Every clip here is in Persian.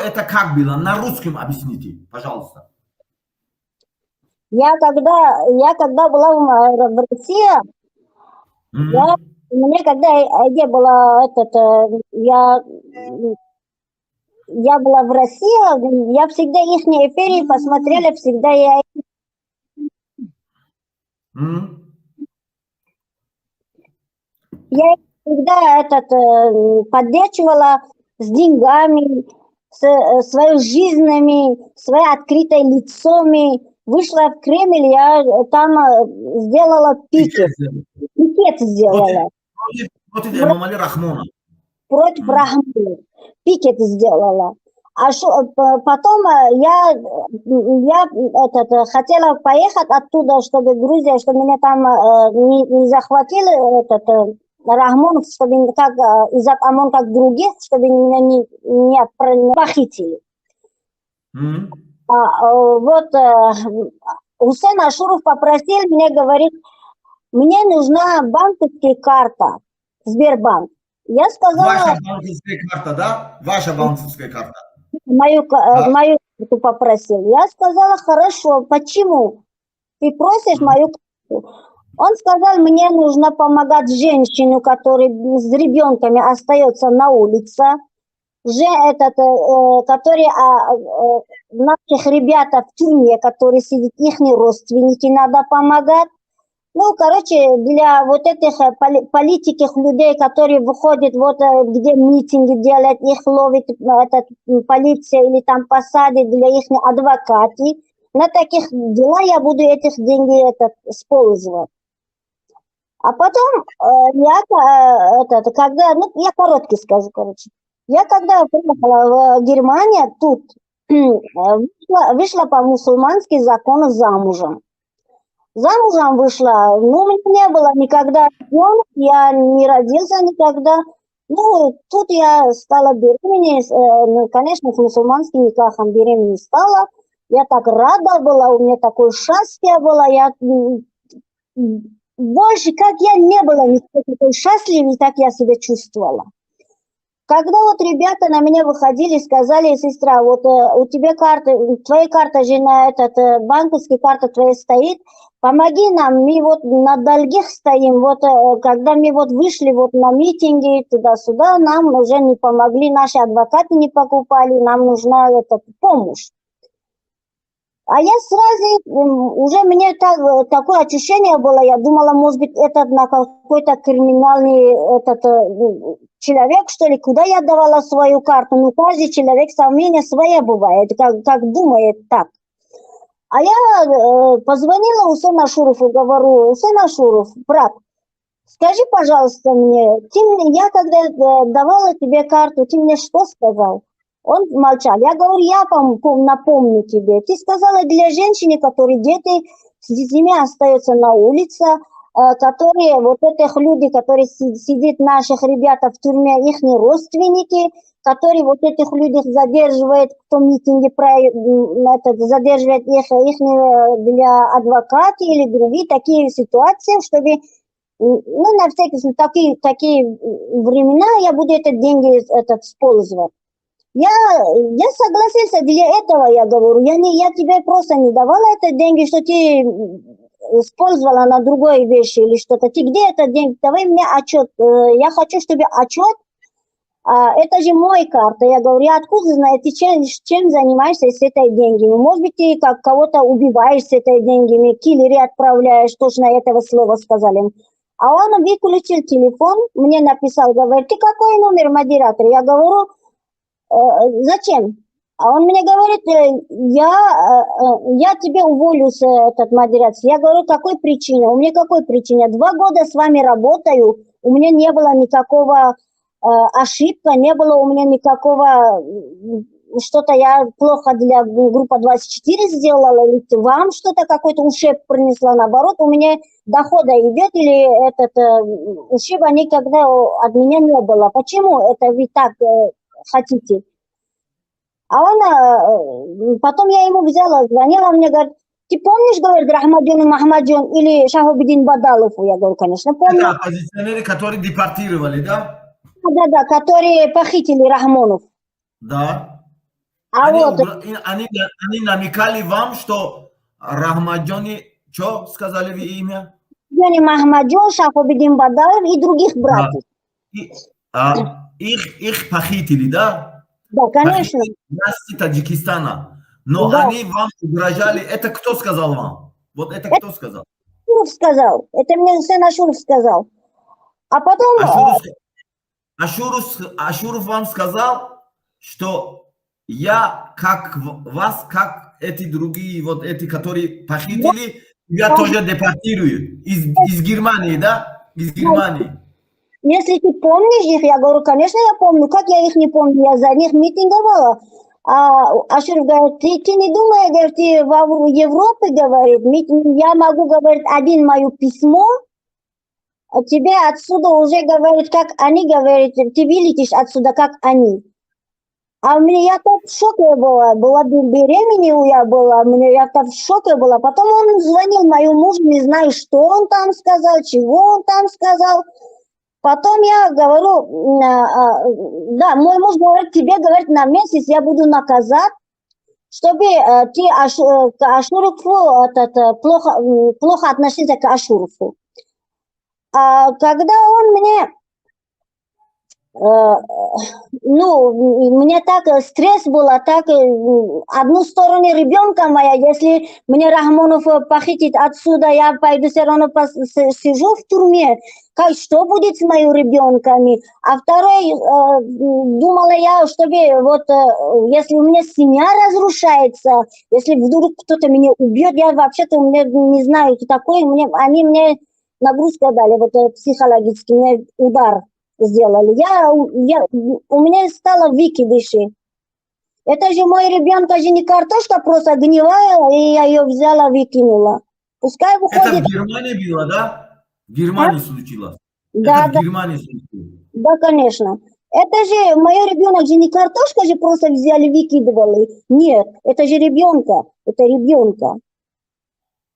это как было? На русском объясните, пожалуйста. Я когда была в России, мне когда не было я была в России, я всегда их эфиры посмотрела, всегда я всегда поддерживала с деньгами, своими жизнями, своей открытой лицами. Вышла в Кремль, я там сделала пикет. Пикет сделала. Против Эмомали Рахмона. Против Рахмона. Пикет сделала. Потом я хотела поехать оттуда, чтобы Грузия, чтобы меня там не захватили Рахмон, чтобы как Иззат Амон, как других, чтобы меня не похитили. Хусейн Ашуров попросил меня, говорит, мне нужна банковская карта, Сбербанк. Я сказала... Ваша банковская карта, да? Ваша банковская карта. Мою карту попросил. Я сказала, хорошо, почему ты просишь мою карту? Он сказал, мне нужно помогать женщине, которая с ребенками остается на улице, которые наших ребят в тюрьме, которые сидят, их родственники, надо помогать. Ну, короче, для вот этих политиков, людей, которые выходят, вот где митинги делают, их ловит полиция или там посадит, для их адвокаты. На таких дела я буду этих деньги использовать. А потом я коротко скажу, короче. Я когда приехала в Германию, тут вышла по мусульмански закону замужем. Замужем вышла, ну, у меня не было никогда ребенка, я не родился никогда. Ну, тут я стала беременной, конечно, с мусульманским никахом беременной стала. Я так рада была, у меня такое счастье было, я больше, как я не была никакой такой счастливой, так я себя чувствовала. Когда вот ребята на меня выходили, сказали, сестра, вот у тебя карта, твоя карта же на банковская карта твоя стоит, помоги нам, мы вот на долгих стоим, вот когда мы вот вышли вот на митинги туда-сюда, нам уже не помогли, наши адвокаты не покупали, нам нужна помощь. А я сразу, уже мне такое ощущение было, я думала, может быть, это на какой-то криминальный человек, что ли, куда я давала свою карту. Ну, каждый человек сомнение свое бывает, как думает так. А я позвонила Хусейну Ашурову, говорю, Хусейн Ашуров, брат, скажи, пожалуйста, мне, я когда давала тебе карту, ты мне что сказал? Он молчал. Я говорю, я напомню тебе. Ты сказала для женщины, которые дети с детьми остаются на улице, которые, вот этих людей, которые сидят, наших ребят в тюрьме, их родственники, которые вот этих людей задерживают, кто митинги задерживает их для адвоката или другие такие ситуации, чтобы, ну, на всякий случай, такие времена я буду эти деньги использовать. Я согласился для этого, я говорю, я тебе просто не давала эти деньги, что ты использовала на другой вещи или что-то. Ты где это деньги? Давай мне отчет. Я хочу, чтобы отчет, это же моя карта. Я говорю, я откуда знаю, ты чем занимаешься с этой деньгами? Может быть, ты как кого-то убиваешь с этой деньгами, киллеры отправляешь, точно этого слова сказали. А он выключил телефон, мне написал, говорит, ты какой номер модератора? Я говорю, зачем? А он мне говорит, я тебе уволю с модерации. Я говорю, какой причиной? У меня какой причиной? 2 года с вами работаю, у меня не было никакого ошибка, не было у меня никакого, что-то я плохо для группы 24 сделала, или вам что-то, какой-то ущерб принесла, наоборот, у меня дохода идет, или ущерба никогда от меня не было. Почему это вы так хотите? А он, потом я ему взяла, звонила, он мне говорит, ты помнишь, говорит, Рахмадион Махмадион или Шахабудин Бадалов? Я говорю, конечно, помню. Это оппозиционеры, которые депортировали, да? Да, которые похитили Рахмонов. Да. А вот, Они намекали вам, что Рахмаджони, что сказали вы имя? Johnny Махмаджон, Шахобидин Бадаев и других Да. братьев. Их похитили, да? Да, конечно. Похитили власти Таджикистана. Но Да. они вам угрожали. Это кто сказал вам? Вот это кто сказал? Ашуров сказал. Это мне сын Ашуров сказал. А потом... Ашуров вам сказал, что я как вас, как эти другие, вот эти, которые похитили, я тоже депортирую. Из Германии, да? Из Германии. Если ты помнишь их, я говорю, конечно, я помню. Как я их не помню? Я за них митинговала. А Ашуров говорит, ты не думай, говорит, ты в Европе, говорит, я могу, говорит, один мое письмо, а тебе отсюда уже, говорит, как они, говорит, ты вылетишь отсюда, как они. А у меня я так в шоке была беременна я была, я так в шоке была. Потом он звонил моему мужу, не знаю, что он там сказал, чего он там сказал. Потом я говорю, да, мой муж говорит, тебе, говорит, на месяц я буду наказать, чтобы ты к Ашурову плохо относился к Ашурову. А когда он мне, у меня так стресс был, так одну сторону ребенка моя, если мне Рахмонов похитит отсюда, я пойду все равно сижу в тюрьме, что будет с моими ребенками? А второй, думала я, чтобы вот, если у меня семья разрушается, если вдруг кто-то меня убьет, я вообще-то не знаю, кто такой, они мне нагрузку дали, вот психологический, мне удар сделали. У меня стало выкидыши. Это же мой ребенок, же не картошка просто гнивая, и я ее взяла, выкинула. Пускай выходит... Это в Германии было, да? В Германии случилось. Да, это в Германии случилось. Да, конечно. Это же, мой ребенок же не картошка же просто взяли, выкидывали. Нет, это же ребенка. Это ребенка.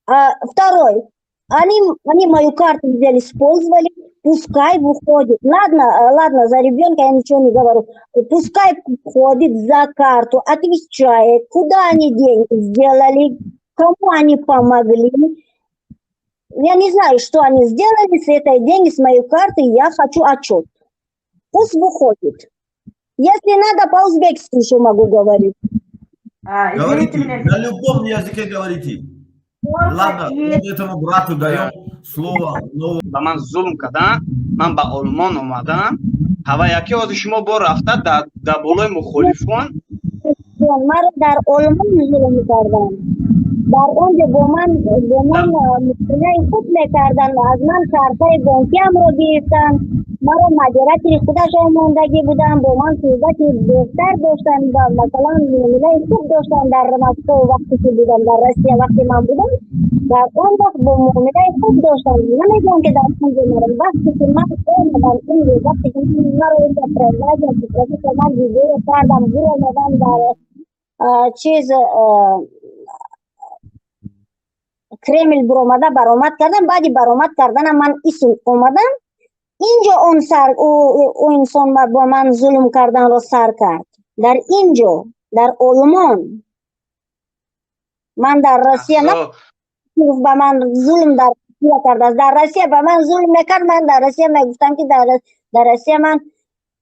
А второй. Они мою карту взяли, использовали. Пускай выходит. Ладно, за ребенка я ничего не говорю. Пускай ходит за карту, отвечает, куда они деньги сделали, кому они помогли. Я не знаю, что они сделали с этой деньги, с моей карты. Я хочу отчет. Пусть выходит. Если надо, по-узбекски еще могу говорить. Говорите, на любом языке говорите. Ладно, этому брату даем слово. Ман зулм кардам, ман ба Олмон омадам, ҳава яке ози шумо бо рафта дар болои мухолифон. Маро дар Олмон зулм кардам. Дар онҷо бо ман мушкилаи худ мекардан, аз ман картаи бонкиамро гирифтан, маро мадирати худашон мондагӣ будам, бо ман суҳбати беҳтар доштан, масалан муомилаи хуб доштан дар Москва вақте ки будам, дар Россия вақте ман будам, дар он вақт бо муомилаи хуб доштан. Намегӯям ки дар онҷо марам, вақте ки ман омадам инҷо, вақте ки маро инҷо превзадам, ман видео кардам, буромадам дар чиз Кремль буромада баромад кардам, баъди баромад карданам ман исм омадам, инҷо он инсон бо ман зулм карданро сар кард. Дар инҷо, дар Олмон. Ман дар Россия ба ман зулм дар Россия кард. Дар Россия ба ман зулм мекард, ман дар Россия мегуфтам ки дар Россия ман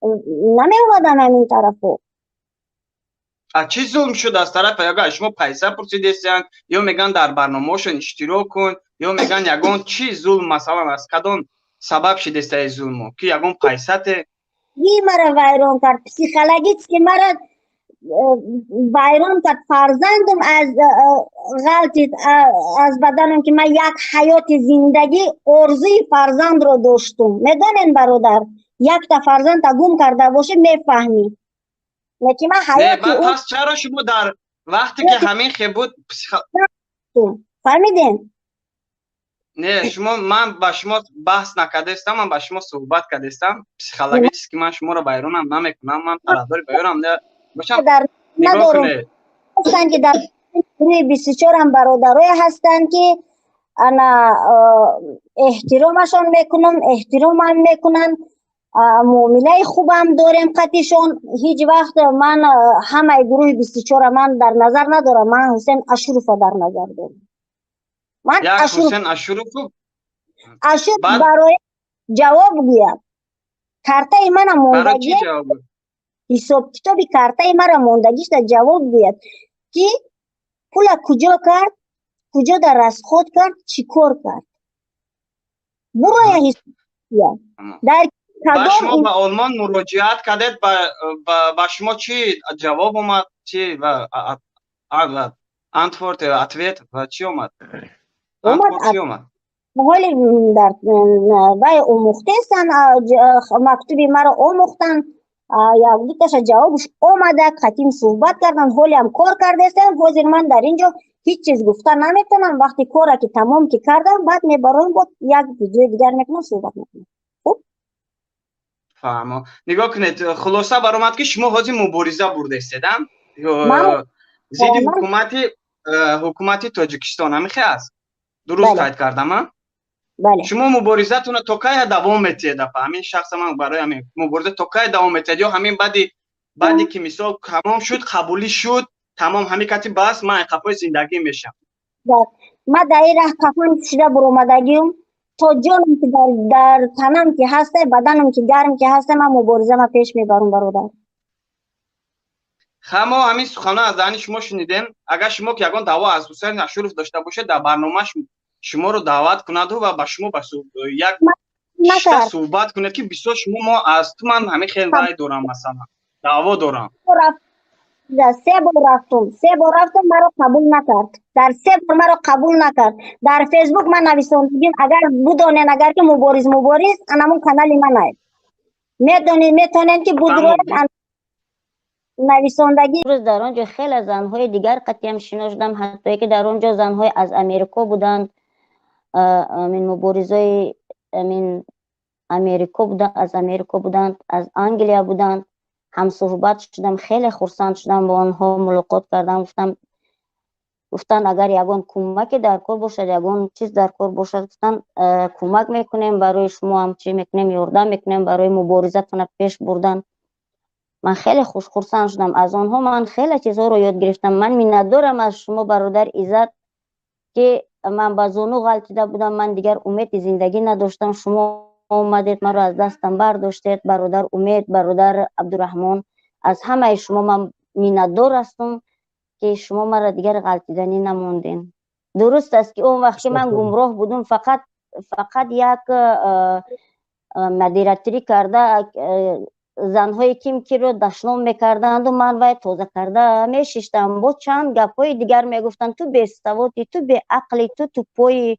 намеомадам ҳамин тарафо. چی ظلم شد از طرف اگر شما پیسه پرسیدین یا میگن در برنامه‌شون اشتراک کن یا میگن یگان چی ظلم مثلا از کدام سبب شده است این ظلم که یگان پیسه ته مرا ویران کرد پسیخولوژیcky مرا ویران کرد فرزندم از غلطی از بدنم که من یک حیات زندگی آرزوی فرزند رو داشتم میدونین برادر یک تا فرزند گم کرده باشه میفهمی نه پس چرا شما در وقتی که همین خیبود فهمیدین؟ نه شما من با شما بحث نکردستم، من با شما صحبت کردستم پسیخولوژیcky که من شما رو بیرونم نمیکنم، من طرفدار بیرونم نه باشم نگاه کنه هستن که در 24 هم برادرای هستن که انا احترامشان میکنم، احترامم میکنن معامله خوبم داریم قطعشون. هیچ وقت من همه گروه 24 من در نظر ندارم. من حسین اشرف در نظر دارم. من یک حسین اشرف بعد برای جواب گوید. کارت من برای موندگی چی جواب؟ حساب کتابی کارت مرا موندگیش در جواب گوید که پول کجا کرد، کجا در رستخود کرد، چی کار کرد. برو یا حساب گوید. در با شما کدام به آلمان مراجعت کردید، با شما چی جواب اومد؟ چی و انتورت اتویت و چی اومد؟ انتورت چی اومد؟ حالی در بای آموختستن مکتوبی مرا آموختن، یک دو تاش جوابش آمده، قطیم صحبت کردن، حالی هم کار کردستن. حاضر من در اینجا هیچ چیز گفتن نمیتونم. وقتی کار که تمام که کردم بعد میبرم بود یک ویدیو دیگر میکنم صحبت میکنم. خوب فهمم. نگاه کنید، خلاصه برآمد که شما حاضر مبارزه برده استیدن ضد حکومت تاجیکستان. همیشه است؟ درست قید کردم؟ بله. شما مبارزتون تا کی دوام میتید؟ همین شخص من برای همین مبارزه تا کی دوام میتید؟ یا همین بعدی که مثال تمام شد، قبولی شد، تمام همین کتی بس من خفای زندگی میشم؟ ما در این راه کفان شده برآمدگیم تا جانم که در تنم که هسته، بدنم که گرم که هسته، من مبارزه ما پیش میبرم برادر. ما همین سخنان از دهن شما شنیدیم. اگر شما که یگان دعوا از حسین اشرف داشته باشه در برنامه‌اش شما رو دعوت کند و با شما یک شتا صحبت کنه که بسیار شما ما از تو من همین خیلی رای دارم، مثلا دعوا دارم. سه بار رفتم مرا قبول نکرد. در 3 بار مرا قبول نکرد. در فیسبوک من نویساندگیم اگر بدانین اگر که مبارز انمون کانال من است. میتونین که بدروید نویساندگی. روز در آنجا خیلی زنهای دیگر قطعی شناختم، حتی که در آنجا زنهای از امریکا بودند، من مبارزای من امریکا بودند، از امریکا بودند، از انگلیا بودند. هم صحبت شدم، خیلی خرسند شدم با آنها ملاقات کردم. گفتن اگر یگان کمک در کار باشد، یگان چیز در کار باشد، گفتن کمک میکنیم برای شما، هم چی میکنیم یاردم میکنیم برای مبارزتون پیش بردن. من خیلی خرسند شدم از آنها. من خیلی چیزها رو یاد گرفتم. من میندارم از شما برادر عزت که من با زانو غلطیده بودم، من دیگر امید زندگی نداشتم. شما اومدید مرا از دستم برداشتید. برادر امید، برادر عبدالرحمن، از همه شما من میندار هستم که شما مرا دیگر غلطیدنی نموندین. درست است که اون وقت من گمراه بودم، فقط یک مدیراتری کرده زنهای که رو دشنام میکردند و من باید تازه کرده میشیشتم. با چند گپای دیگر میگفتن تو بی سوادی، تو بی عقلی، تو پای،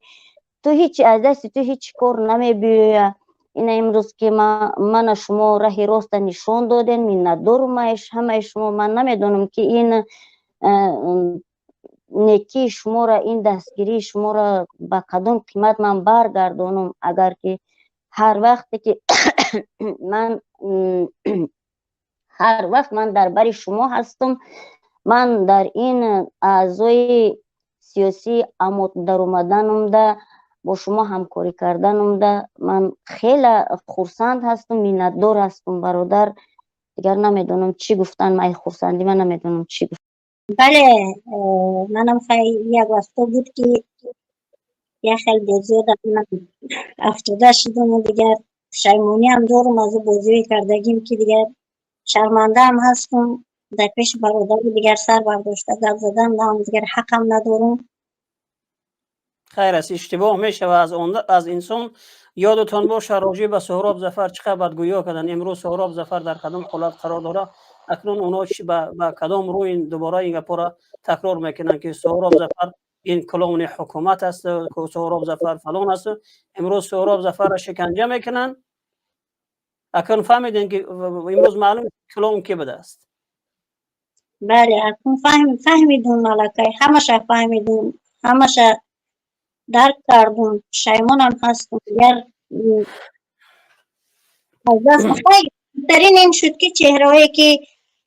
تو هیچ از دست تو هیچ کار نمیبیه. این امروز که من شما راه راست نشون دادین، من ندارم همه شما. من نمیدونم که این نیکی شما را، این دستگیری شما را با کدام قیمت من برگردانم. اگر که هر وقت که هر وقت من در بر شما هستم، من در این اعضای سیاسی در اومدنم ده، با شما همکاری کردنم ده، من خیلی خرسند هستم، میندار هستم برادر. دیگر نمیدونم چی گفتن. من خرسندی من نمیدونم چی گفتن. بله، منم خیلی یک وقتا بود که یه خیلی زیاد افتاده شدم و دیگر شیمونی هم دارم از بازی کردگیم که دیگر شرمنده هم هستم. در پیش برادر دیگر سر برداشته گپ زدن نه، دیگر حقم ندارم. خیر است، اشتباه میشه و از انسان یادتان باشه راجع به سهراب ظفر چقدر بدگویی کردن. امروز سهراب ظفر در کدام حالت قرار داره، اکنون اونا به کدام روی دوباره این گپا را تکرار میکنن که سهراب ظفر این کلون حکومت است، که سهراب ظفر فلان است. امروز سهراب ظفر را شکنجه میکنن. اکنون فهمیدین که امروز معلوم کلون کی بوده است. بله، اکنون فهمیدون ملکه، همشه فهمیدون، همشه درک کردم. شیمانم هستم. دیگر از دست خیلی بهترین این شد که چهرهایی که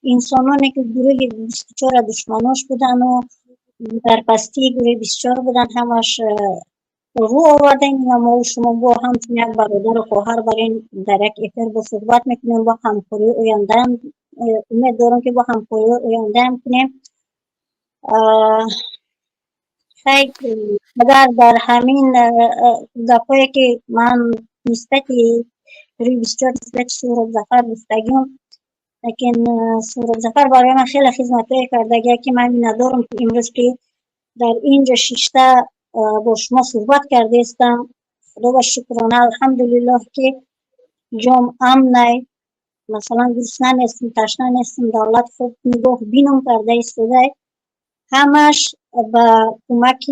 انسانانی که گروه 24 دشمناش بودن و در پستی گروه 24 بودن، همش رو آوردیم و ما و شما با هم چون یک برادر و خواهر برین در یک اتر با صحبت میکنیم با همکاری آینده هم امید دارم که با همکاری آینده هم کنیم. خیلی اگر در همین دفعه که من نسبت روی بسیار نسبت سهراب ظفر گفتگیم، لیکن سهراب ظفر برای من خیلی خدمتای کرده که من ندارم که امروز که در اینجا شیشته با شما صحبت کرده استم. خدا و شکرانه الحمدلله که جام امنه، مثلا گرسنه نیستم تشنه نیستم، دولت خوب نگاه بینم کرده ایستاده، همش به کمک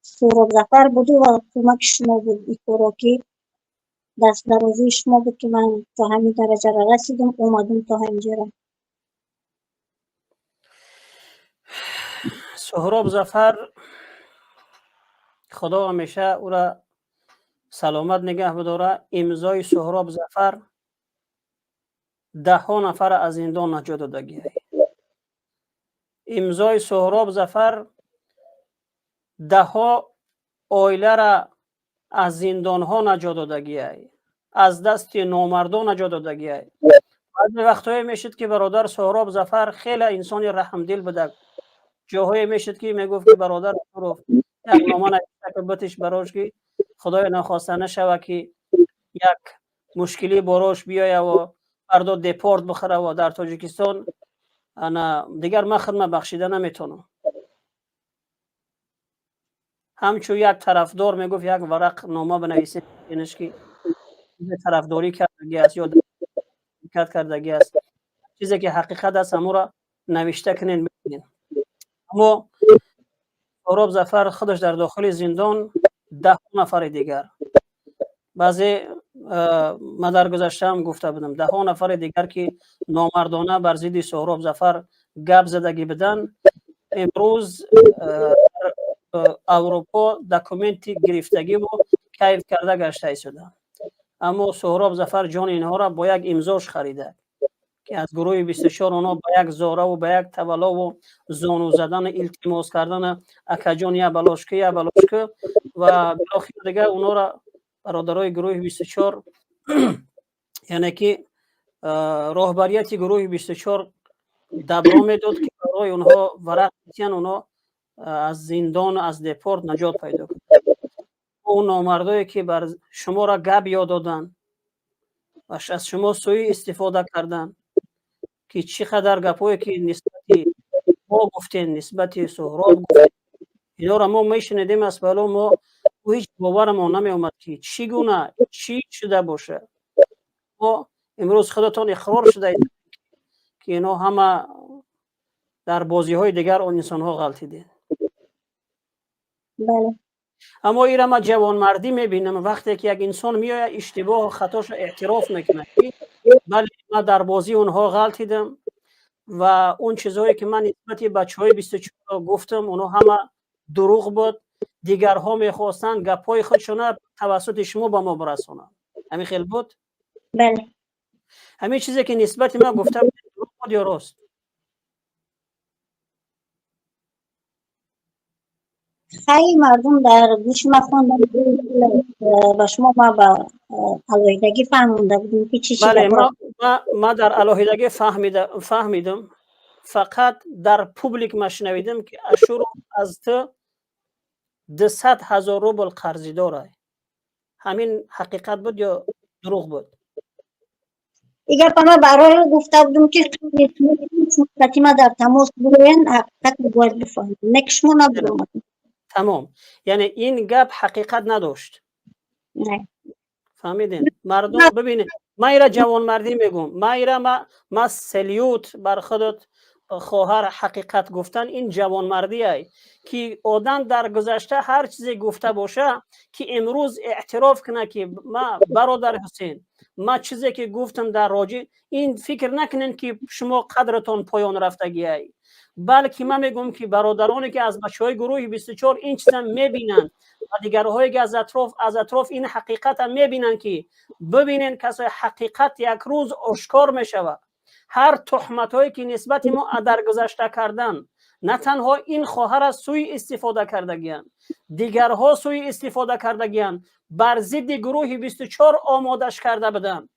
سهراب ظفر بوده و کمک شما بود. این خوراکی دست درازی شما بود که من تا همین درجه را رسیدم، اومدم تا اینجا. سهراب ظفر خدا همیشه او را سلامت نگه بداره. امضای سهراب ظفر 10 نفر از زندان نجات دادگی. امضای سهراب ظفر 10 عائله را از زندان ها نجات دادگی، از دست نامردان نجات دادگی. بعضی وقتایی میشد که برادر سهراب ظفر خیلی انسان رحم دل بوده، جاهایی میشد که میگفت که برادر سهراب یک نامه نوشته که بتش براش که خدای نخواسته نشوه که یک مشکلی براش بیایه و فردا دپورت بخوره و در تاجیکستان انا دیگر من خدمت بخشیده نمیتونم. همچون یک طرفدار میگفت یک ورق نامه بنویسید اینش که طرفداری کردگی است یا کردگی است، چیزی که حقیقت است همون را نوشته کنین ببینین. اما سهراب ظفر خودش در داخل زندان 10 نفر دیگر، بعضی ما در گذشته هم گفته بودم 10 نفر دیگر که نامردانه بر ضد سهراب ظفر گپ زدگی بدن، امروز اروپا دکومنت گرفتگی و کیف کرده گشته ایستادن. اما سهراب ظفر جان اینها را با یک امضاش خریده که از گروه 24 اونا با یک زاره و با یک تولا و زانو زدن التماس کردن اکجان یا بلاشکه و بالاخره دیگه اونا را برادرای گروه 24 یعنی که راهبریت گروه 24 دبرا میداد که برای اونها ورق بیتین اونا از زندان از دپورت نجات پیدا کنند. اون نامردایی که بر شما را گپ یاد دادن و از شما سوء استفاده کردن که چقدر گپایی که نسبت ما گفتین نسبت سهراب گفتین اینا را ما میشنیدیم، از بالا ما هیچ باورمون نمی اومد که چگونه چی شده باشه. ما امروز خودتون اقرار شده که اینا همه در بازی های دیگر اون انسان ها غلطیدین. بله. اما این را ما جوانمردی میبینم وقتی که یک انسان میاد اشتباه و خطاش اعتراف میکنه بله ما در بازی اونها غلطیدم و اون چیزهایی که من نسبت بچهای 24 گفتم اونها همه دروغ بود، دیگرها میخواستن گپای خودشون توسط شما با ما برسونن. همین خیلی بود. بله. همین چیزی که نسبت ما گفتم دروغ بود یا راست؟ خیلی مردم در گوش ما خوندن با شما ما با علایدگی فهمونده بودیم که چی بله ما در علایدگی فهمیدم، فقط در پوبلیک ما شنویدم که اشور از تو 200,000 روبل قرضی داره. همین حقیقت بود یا دروغ بود؟ دیگر ما برای گفته بودم که خدمتی ما در تماس بودن حقیقت باید بفهمیم نکشما نبودم. تمام، یعنی این گپ حقیقت نداشت. نه فهمیدین مردم؟ ببینید ما ایرا جوانمردی میگم، ما سلیوت بر خودت خواهر حقیقت گفتن این جوانمردی ای که آدم در گذشته هر چیزی گفته باشه که امروز اعتراف کنه که ما برادر حسین ما چیزی که گفتم در راجع این فکر نکنین که شما قدرتون پایان رفتگی ای، بلکه من میگم که برادرانی که از بچهای گروه 24 این چیزا میبینن و دیگرهایی که از اطراف این حقیقت هم میبینن که ببینن کسای حقیقت یک روز آشکار میشود. هر تهمتایی که نسبت ما در گذشته کردن نه تنها این خواهر از سوی استفاده کردگیان، دیگرها سوی استفاده کردگیان، بر ضد گروه 24 آمادش کرده بدن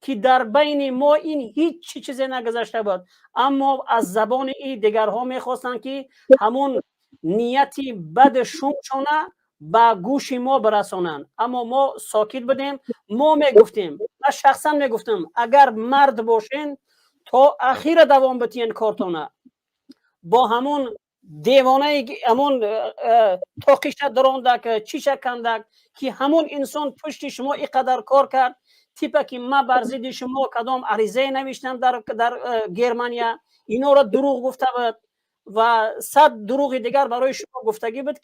که در بین ما این هیچ چیزی نگذشته بود، اما از زبان این دیگرها میخواستن که همون نیتی بد شومشونه به گوش ما برسانن. اما ما ساکت بدیم. ما میگفتیم، من شخصا میگفتم اگر مرد باشین تا اخیر دوام بتین کارتونه، با همون دیوانه همون توقیش دروندک چیشه کندک که همون انسان پشت شما اینقدر کار کرد، تیپه که ما بر ضد شما کدام عریضه نوشتم در گرمانیا، اینا را دروغ گفته بود و 100 دروغ دیگر برای شما گفتگی بود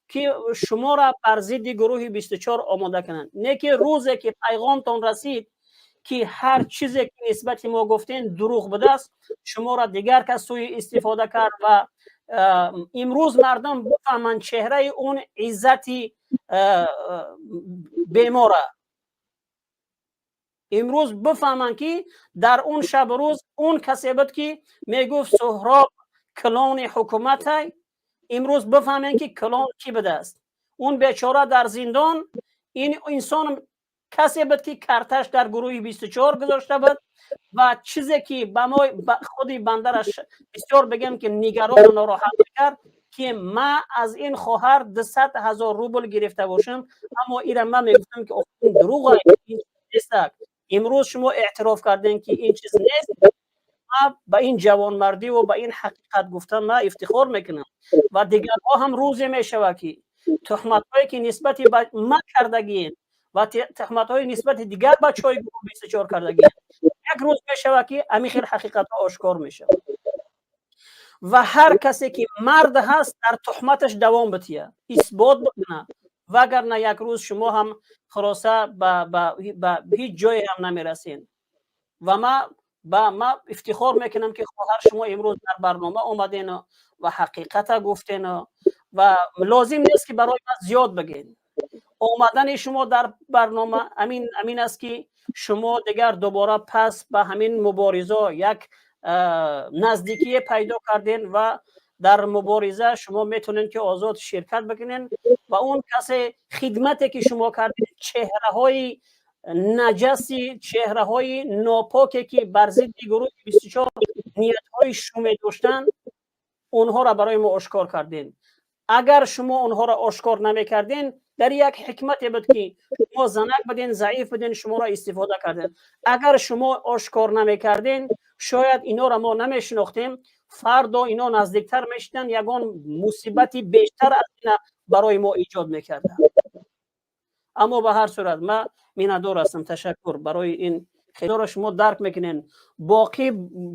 که شما را بر ضد گروه 24 آماده کنند. نه که روزی که پیغامتون رسید که هر چیزی که نسبت ما گفتین دروغ بوده است، شما را دیگر کس سوی استفاده کرد و امروز مردم بفهمند چهره اون عزتی بیماره. امروز بفهمند که در اون شب روز اون کسی بود که میگفت سهراب کلان حکومت های، امروز بفهمند که کلان کی بوده است. اون بیچاره در زندان، این انسان کسی بود که کارتش در گروه 24 گذاشته بود و چیزی که به ما خودی بندرش بسیار بگم که نگران و ناراحت کرد که ما از این خواهر 200,000 روبل گرفته باشم، اما ایرا من میگفتم که این دروغه، این نیست. امروز شما اعتراف کردین که این چیز نیست. ما به این جوانمردی و به این حقیقت گفتم ما افتخار میکنم و دیگرها هم روزی میشوه که تهمت هایی که نسبت به ما کردگین و تهمت های نسبت دیگر بچه های گروه 24 کردگین، یک روز میشوه که همین خیلی حقیقت ها آشکار میشه و هر کسی که مرد هست در تهمتش دوام بتیه، اثبات بکنه، وگرنه یک روز شما هم خلاصه به هیچ جای هم نمیرسین. و ما افتخار میکنم که خواهر شما امروز در برنامه اومدین و حقیقت گفتین و لازم نیست که برای ما زیاد بگین. اومدن شما در برنامه امین است که شما دیگر دوباره پس به همین مبارزه یک نزدیکی پیدا کردین و در مبارزه شما میتونین که آزاد شرکت بکنین و اون کسی خدمتی که شما کردین، چهره های نجسی، چهره های ناپاکی که بر ضد گروه 24 نیت های شومی داشتن، اونها را برای ما آشکار کردین. اگر شما اونها را آشکار نمی کردین، در یک حکمتی بود که شما زنک بدین، ضعیف بدین، شما را استفاده کردین. اگر شما آشکار نمی کردین، شاید اینا را ما نمی شناختیم، فردا اینا نزدیکتر میشدن، یگان مصیبتی بیشتر از این برای ما ایجاد میکردن. اما به هر صورت من میندار هستم. تشکر برای این خیلی شما درک میکنین.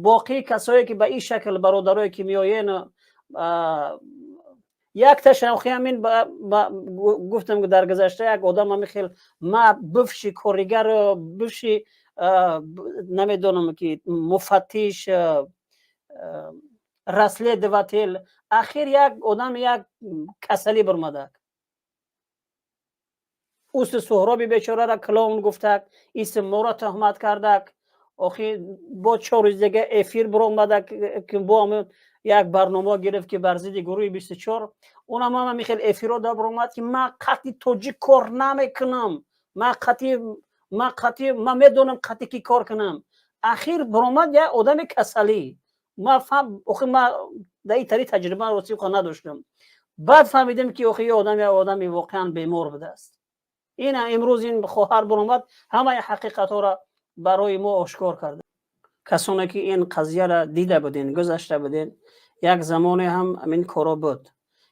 باقی کسایی که به این شکل برادرایی که میآیین، یک تشوخی همین گفتم که در گذشته یک آدم هم خیلی ما بفشی کارگر، بفشی نمیدونم که مفتش، رسله دواتل، آخر یک آدم یک کسلی برمده. اوست سهرابی بیچاره را کلون گفتک، اسم ما را تهمت کردک، آخر با 4 روز دیگه افیر برآمده که با هم یک برنامه گرفت که بر ضد گروه 24. اونم هم میخیل افیرا دا برآمد که من قطعی توجی کار نمیکنم، من میدونم قطعی کی کار کنم. اخیر برآمد یک آدم کسلی. ما فهم در این طریق تجربه رسیق نداشتم. بعد فهمیدم که یه آدم واقعا بیمار بوده است. این امروز این خواهر برآمد همه حقیقت ها را برای ما آشکار کرده. کسانی که این قضیه را دیده بودین، گذشته بودین، یک زمانی هم همین کارا بود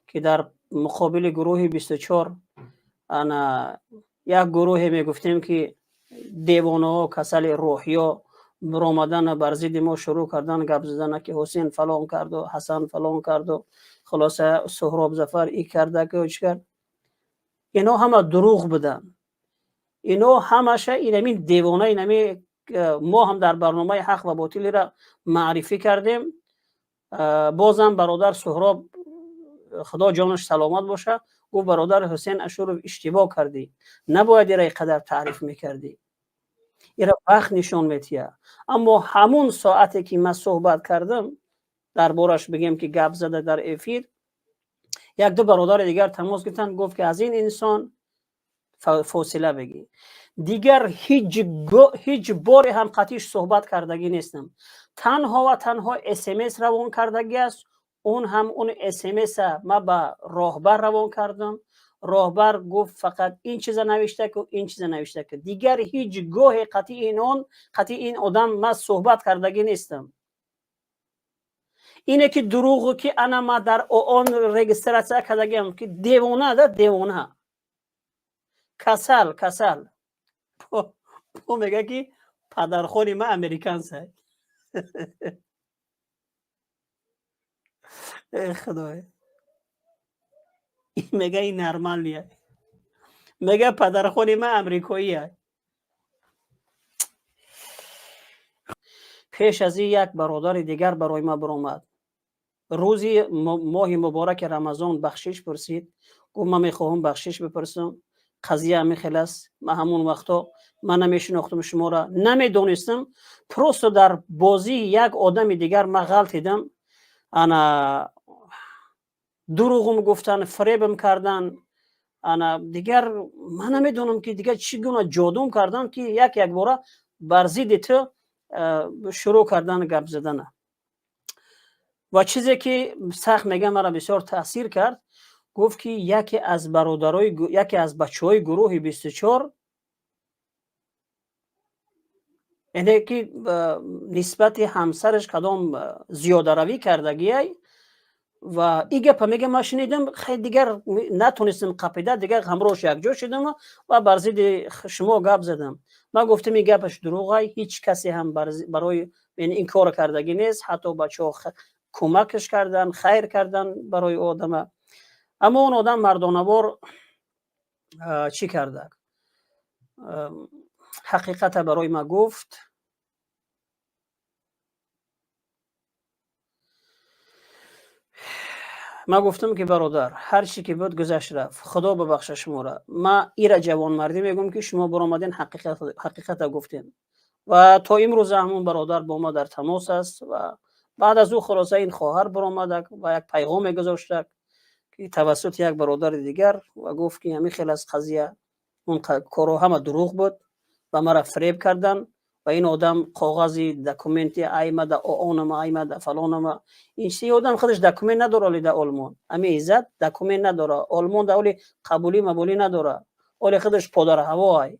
که در مقابل گروه 24 یک گروه میگفتیم که دیوانه ها، کسل روحی ها برآمدن بر ضد ما شروع کردن گپ زدن که حسین فلان کرد و حسن فلان کرد و خلاصه سهراب ظفر ای کرده که چی کرد. اینا همه دروغ بودن. اینا همش اینمی دیوانه، اینمی ما هم در برنامه حق و باطلی را معرفی کردیم. بازم برادر سهراب خدا جانش سلامت باشه گفت برادر حسین اشور اشتباه کردی، نباید این قدر تعریف میکردی، این وقت نشون میتیه. اما همون ساعتی که من صحبت کردم دربارش بگیم که گپ زده در افیر، یک دو برادر دیگر تماس گرفتن، گفت که از این انسان فاصله بگی. دیگر هیچ باری هم قطعش صحبت کردگی نیستم. تنها و تنها SMS روان کردگی است. اون هم اون SMS ما به راهبر روان کردم. راهبر گفت فقط این چیز نوشته که این چیز نوشته که. دیگر هیچ گاه قطعی این آدم ما صحبت کردگی نیستم. اینه که دروغو که انا ما در اون رجستراسیون کردگیم که دیوانه ده دیوانه، کسل او میگه که پدرخوانی ما امریکن سه. ای خدای، این میگه این نرمال نیه، میگه پدرخوانی ما امریکاییه. پیش از این یک برادر دیگر برای ما برآمد. روزی ماه مبارک رمضان بخشش پرسید. گفت من میخواهم بخشش بپرسم. قضیه همین خیلی است. من همون وقتا من نمیشناختم شما را، نمیدونستم. پروست در بازی یک آدم دیگر من غلط دیدم. انا دروغم گفتن، فریبم کردن. انا دیگر من نمیدونم که دیگر چگونه جادوم کردن که یک باره بر ضد تو شروع کردن گپ زدن. و چیزی که سخت میگم مرا بسیار تاثیر کرد، گفت که یکی از بچهای گروه 24 اینه که نسبت همسرش کدام زیاده روی کردگیه و این گپ میگه ما شنیدم، خیلی دیگر نتونستم قپیده، دیگر همراهش یک جا شدم و بر ضد شما گپ زدم. من گفتم این گپش دروغه، هیچ کسی هم برای این کار کردگی نیست. حتی بچه‌ها کمکش کردن، خیر کردن برای آدم. اما اون آدم مردانه‌وار چی کرده؟ حقیقت برای ما گفت. ما گفتم که برادر هر چی که بود گذشت رفت، خدا ببخشه شما را. ما ایرا جوان مردی میگم که شما برآمدین حقیقت گفتین و تا امروز همون برادر با ما در تماس است و بعد از او خلاصه این خواهر برآمد و یک پیغام گذاشت که توسط یک برادر دیگر و گفت که همین خیلی از قضیه اون کارو همه دروغ بود و مرا فریب کردن و این آدم کاغذی دکومنتی ایمده اونم ایمده فلانم. این سی آدم خودش دکومنت نداره، ولی در آلمان همین عزت دکومنت نداره. آلمان دولی قبولی مبولی نداره، ولی خودش پدر هوای.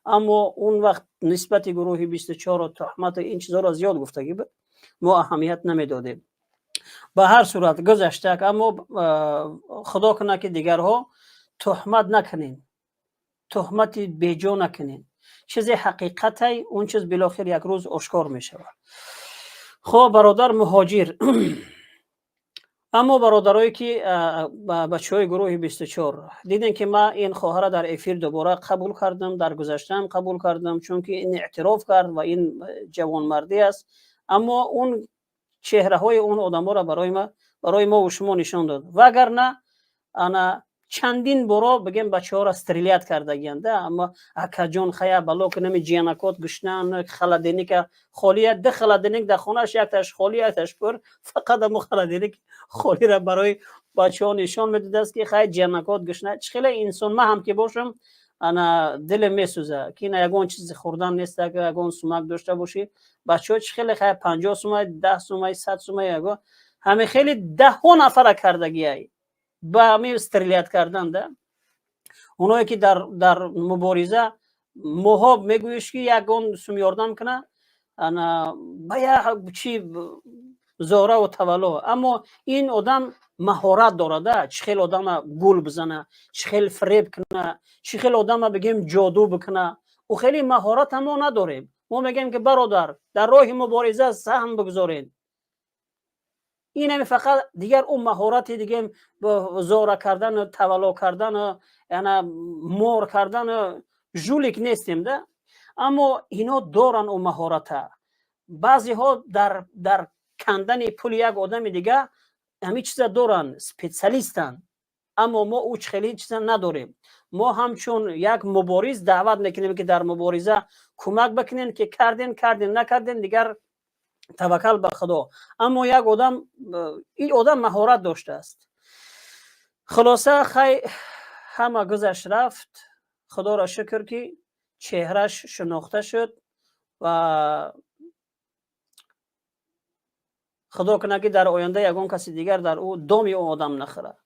اما اون وقت نسبت گروه 24 و تهمت این چیزا را زیاد گفتگی بود، ما اهمیت نمیدادیم. به هر صورت گذشته، اما خدا کنه که دیگرها تهمت نکنین، تهمت بیجا نکنین. چیزی حقیقت های اون چیز بالاخره یک روز آشکار می شود. خب برادر مهاجر اما برادرایی که بچهای گروه 24 دیدن که ما این خواهر در افیر دوباره قبول کردم، در گذشته هم قبول کردم، چون که این اعتراف کرد و این جوان مردی است. اما اون چهره های اون آدم ها را برای ما و شما نشان داد. و اگر نه انا چندین بارا بگیم بچه ها را استریلیت کرده گینده. اما اکا جان خیلی بلا که نمی جیانکات گشنن خلدینیک خالیت ده خلدینیک در خونهش یک تاش خالیتش پر، فقط امو خلدینیک خالی را برای بچه ها نشان میدید است که خیلی جیانکات گشنه. خیلی انسان ما هم که باشم انا دل میسوزه که نه یگان چیز خوردن نیست که یگان سمک داشته باشی. بچه ها خیلی 50 سومه 10 سومه 100 سومه یگان همه خیلی 10 نفر کردگی با همین استریلیت کردن ده. اونایی که در مبارزه موهاب میگویش که یگان سوم یاردم کنه انا باید چی زوره و تولا. اما این آدم مهارت داره، چخیل آدم گول بزنه، چخیل فریب کنه، چخیل آدم بگیم جادو بکنه. و خیلی مهارت ما نداریم. ما میگیم که برادر در راه مبارزه سهم بگذارین. این هم فقط دیگر اون مهارت دیگه زوره کردن، تولا کردن، یعنی مور کردن جولیک نیستیم ده. اما اینا دارن اون مهارت. بعضی ها در کندن پول یک آدم دیگه همین چیزا دارن، اسپیشالیستن. اما ما او خیلی چیزا نداریم. ما همچون یک مبارز دعوت میکنیم که در مبارزه کمک بکنین، که کردین نکردین دیگر توکل به خدا. اما یک آدم، این آدم مهارت داشته است. خلاصه همه گذشت رفت. خدا را شکر که چهرش شناخته شد و خدا کنه که در آینده یگان کسی دیگر در او دام او آدم نخوره.